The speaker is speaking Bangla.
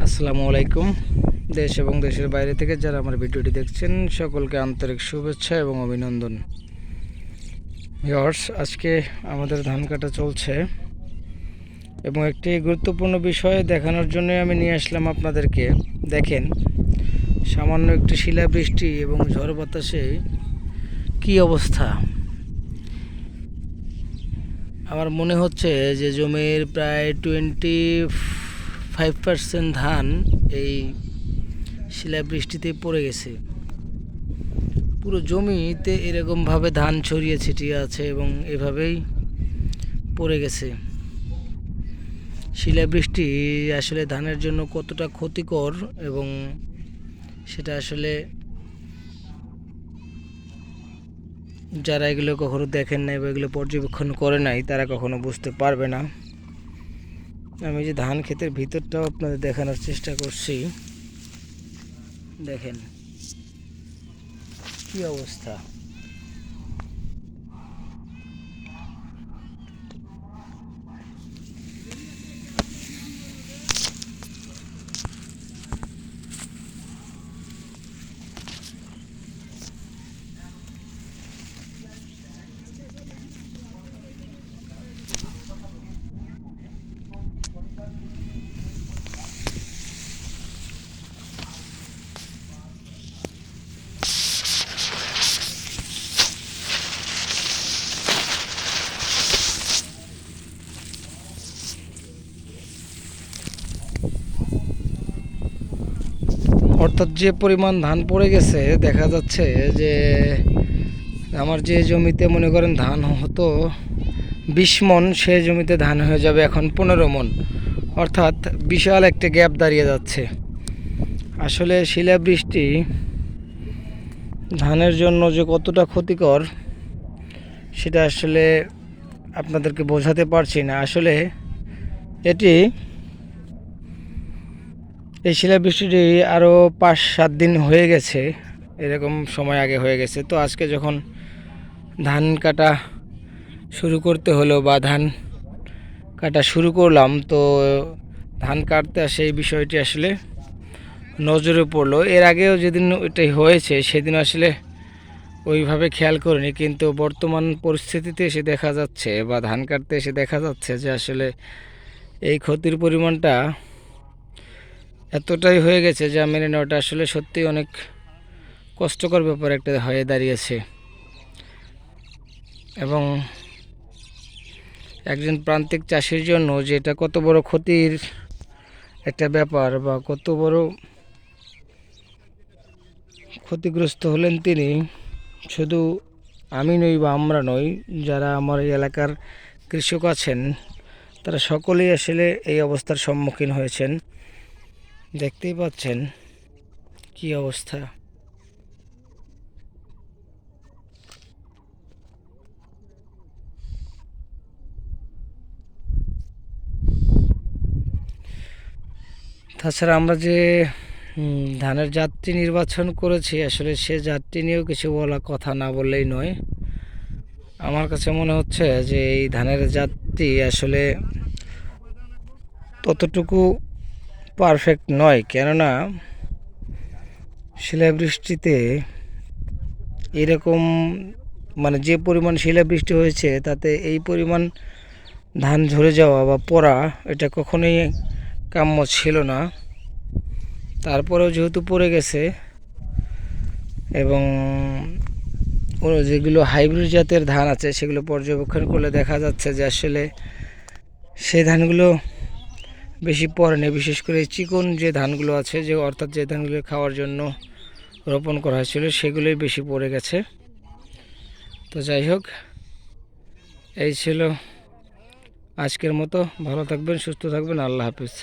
আসসালামু আলাইকুম। দেশ এবং দেশের বাইরে থেকে যারা আমার ভিডিওটি দেখছেন সকলকে আন্তরিক শুভেচ্ছা এবং অভিনন্দন। ভিউয়ার্স, আজকে আমাদের ধান কাটা চলছে এবং একটি গুরুত্বপূর্ণ বিষয় দেখানোর জন্য আমি নিয়ে আসলাম আপনাদেরকে। দেখেন, সামান্য একটি শিলাবৃষ্টি এবং ঝড় বাতাসে কী অবস্থা। আমার মনে হচ্ছে যে জমির প্রায় 25% ধান এই শিলাবৃষ্টিতে পড়ে গেছে। পুরো জমিতে এরকমভাবে ধান ছড়িয়ে ছিটিয়ে আছে এবং এভাবেই পড়ে গেছে। শিলাবৃষ্টি আসলে ধানের জন্য কতটা ক্ষতিকর এবং সেটা আসলে যারা এগুলো কখনো দেখেন নাই বা এগুলো পর্যবেক্ষণ করে নাই তারা কখনো বুঝতে পারবে না। আমি যে ধান ক্ষেতের ভিতরটাও আপনাদের দেখানোর চেষ্টা করছি। দেখেন কি অবস্থা। অর্থাৎ যে পরিমাণ ধান পড়ে গেছে, দেখা যাচ্ছে যে আমার যে জমিতে মনে করেন ধান হতো 20 মণ, সে জমিতে ধান হয়ে যাবে এখন 15 মণ। অর্থাৎ বিশাল একটা গ্যাপ দাঁড়িয়ে যাচ্ছে। আসলে শিলাবৃষ্টি ধানের জন্য যে কতটা ক্ষতিকর সেটা আসলে আপনাদেরকে বোঝাতে পারছি না। আসলে এই শিলাবৃষ্টিটি আরও 5-7 দিন হয়ে গেছে, এরকম সময় আগে হয়ে গেছে। তো আজকে যখন ধান কাটা শুরু করতে হলো বা ধান কাটা শুরু করলাম, তো ধান কাটতে সেই বিষয়টি আসলে নজরে পড়লো। এর আগেও যেদিন এটাই হয়েছে সেদিন আসলে ওইভাবে খেয়াল করিনি, কিন্তু বর্তমান পরিস্থিতিতে এসে দেখা যাচ্ছে বা ধান কাটতে এসে দেখা যাচ্ছে যে আসলে এই ক্ষতির পরিমাণটা এতটাই হয়ে গেছে যা মেনে নেওয়াটা আসলে সত্যি অনেক কষ্টকর ব্যাপার একটা হয়ে দাঁড়িয়েছে। এবং একজন প্রান্তিক চাষির জন্য যে এটা কত বড় ক্ষতির একটা ব্যাপার বা কত বড় ক্ষতিগ্রস্ত হলেন তিনি, শুধু আমি নই বা আমরা নই, যারা আমার এই এলাকার কৃষক আছেন তারা সকলেই আসলে এই অবস্থার সম্মুখীন হয়েছেন। দেখতেই পাচ্ছেন কি অবস্থা। তাছাড়া আমরা যে ধানের জাতটি নির্বাচন করেছি, আসলে সে জাতটি নিয়েও কিছু বলা কথা না বললেই নয়। আমার কাছে মনে হচ্ছে যে এই ধানের জাতটি আসলে ততটুকু পারফেক্ট নয়, কেননা শিলাবৃষ্টিতে এরকম মানে যে পরিমাণ শিলাবৃষ্টি হয়েছে তাতে এই পরিমাণ ধান ঝরে যাওয়া বা পড়া এটা কখনোই কাম্য ছিল না। তারপরেও যেহেতু পড়ে গেছে এবং যেগুলো হাইব্রিড জাতের ধান আছে সেগুলো পর্যবেক্ষণ করলে দেখা যাচ্ছে যে আসলে সেই ধানগুলো বেশি পড়েনি। বিশেষ করে চিকন যে ধানগুলো আছে, যে অর্থাৎ যে ধানগুলো খাওয়ার জন্য রোপণ করা হয়েছিল সেগুলোই বেশি পড়ে গেছে। তো যাই হোক, এই ছিল আজকের মতো। ভালো থাকবেন, সুস্থ থাকবেন, আল্লাহ হাফিজ।